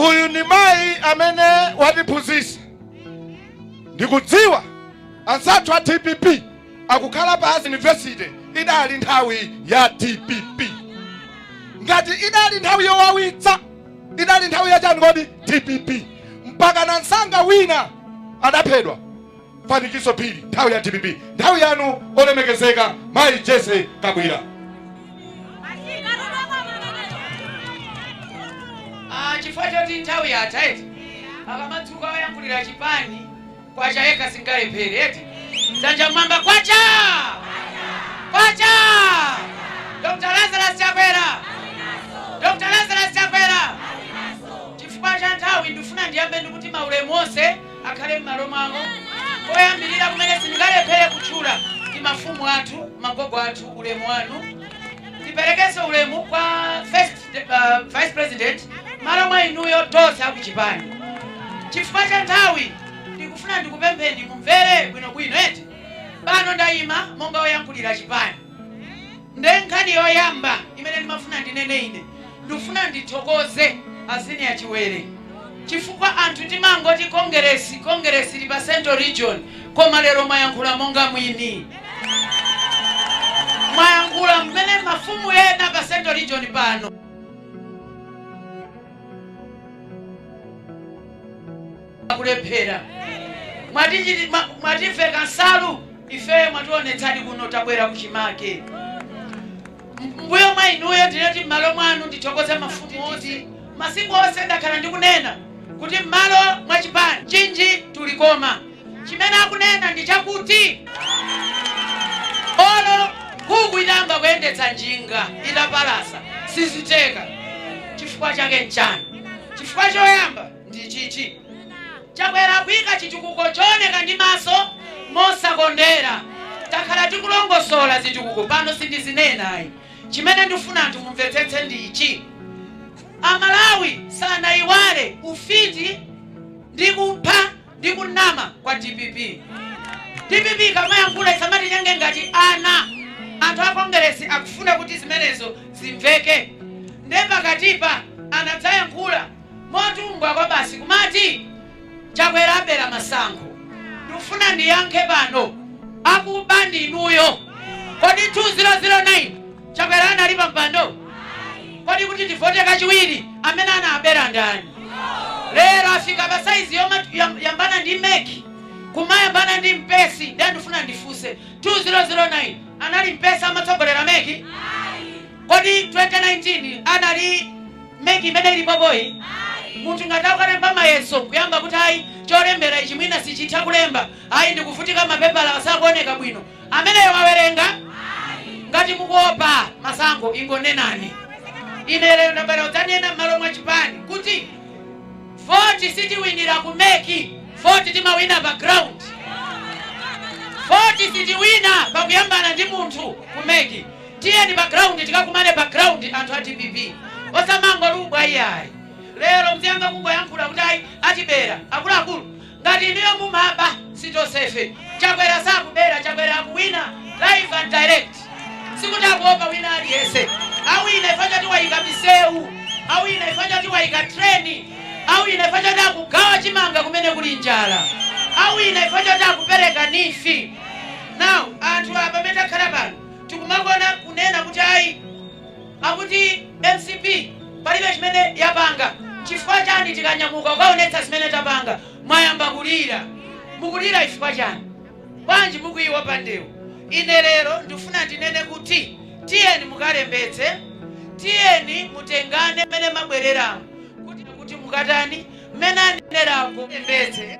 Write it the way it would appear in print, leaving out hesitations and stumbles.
Uyu ni mai amene watiphunzitsa. Ndikudziwa ansathu a TPP akukhala pa university idali nthawi ya TPP. Ngati idali nthawi yowawitsa, idali nthawi ya chani kodi TPP. Mpaka na nsanga wina adaphedwa. Fanikizo phiri nthawi ya TPP. Nthawi yanu olemekezeka Mai Jesse Kabwira. Chifukwa choti nthawi yatha eti akamadzuka oyankhulira chipani kwachayeka singalephere eti dzanja mwamba kwacha Dr. Lazarus Chakwera, Dr. Lazarus Chakwera. Chifukwa cha nthawi ndifuna ndiyambe ndikuti maulemu onse akhale m'malo mwawo. Oyambirira kumene singalephere kutchula ndi mafumu athu, magogo athu, ulemu wanu. Tiperekeze ulemu kwa first vice president malo mwa inuyo tonse akuchipani. Chifukwa cha nthawi ndikufuna ndikupempheni mumvere bwinobwino eti pano ndayima monga oyankhulira chipani. Ndenkhani yoyamba imene ndimafuna ndinene ine ndifuna ndithokoze asini ya Chiwere. Chifukwa anthu timangoti kongeresi li pa Central Region koma lero mwayankhula monga mwini. Mwayankhula mmene mafumu ena pa Central Region pano. Kulephera mwatifeka nsalu ife mwationetsani kuno tabwera kuchimake. Mbuyo mwa inuyo tinati m'malo mwanu ndithokoze mafumu oti masiku onse ndakhala ndikunena kuti m'malo mwa chipani chinji tulikoma. Chimene akunena ndi chakuti olo nkhuku idamba kuyendetsa njinga idapalasa siziteka. Chifukwa chake nchani? Chifukwa choyamba ndi chichi. Chakwera kuyika chitukuko chooneka ndi maso mosakondera. Takhala tikulongosola zitukuko pano sindizinena ayi. Chimene ndifuna anthu mumvetsetse ndi ichi. Amalawi sanayiwale ufiti ndi kupha ndi kunama kwa TPP. TPP kamayankhula isamatinyange ngati ana. Anthu a kongeresi akufuna kuti zimenezo zimveke. Nde pakatipa anadzayankhula motumbwa kwa basi kumati Chakwera abera masankho. Ndifuna ndiyankhe pano akuba ndi inuyo. Kodi 2009 Chakwera analipa mpando? Kodi kuti tivote kachiwiri amene anabera ndani? Lero afika pa size yambana ndi Meki kumayambana ndi Mpesi. Ndiye ndifuna ndifuse 2009 anali Mpesi amatsogolera Meki? Kodi 2019 anali Meki imene ili boboyi? Munthu ngati ukalemba mayeso kuyamba kuti ayi cholembera ichi mwina sichitha kulemba ayi ndikuvutika mapepala asakuoneka bwino ameneyo wawerenga? Ngati mukuopa masankho ingonenani. Ine lero ndabwera kudzanena m'malo mwa chipani kuti voti sitiwinira ku Meki, voti timawina background. Voti sitiwina pakuyambana ndi munthu ku Meki. Tiyeni background tikakumane background anthu a TPP. Osamango lubwa iyayi. Lero mziyanga kungoyankhula kuti ayi atibera akuluakulu ngati iniyo mumaba sitosefe. Chakwera sakubera, Chakwera akuwina live and direct. Sikuti akuopa wina aliyese. Awina ifanya tiwayika misewu, awina ifanya tiwayika treni, awina ifanya ti akugawa chimanga kumene kuli njala, awina ifanya ti akupereka nifi. Now anthu apa metakhala pano tikumagona kunena kuti ayi akuti MCP palibe chimene yapanga. Chifukwa chani tikanyamuka ukaonetsa zimene tapanga mwayamba kulira? Mukulira chifukwa chani? Bwanji mukuyiwa pandewo? Ine lero ndifuna ndinene kuti tiyeni mukalembetse, tiyeni mutengane mmene mabwereramo kuti mukatani mmene anenerako lembetse.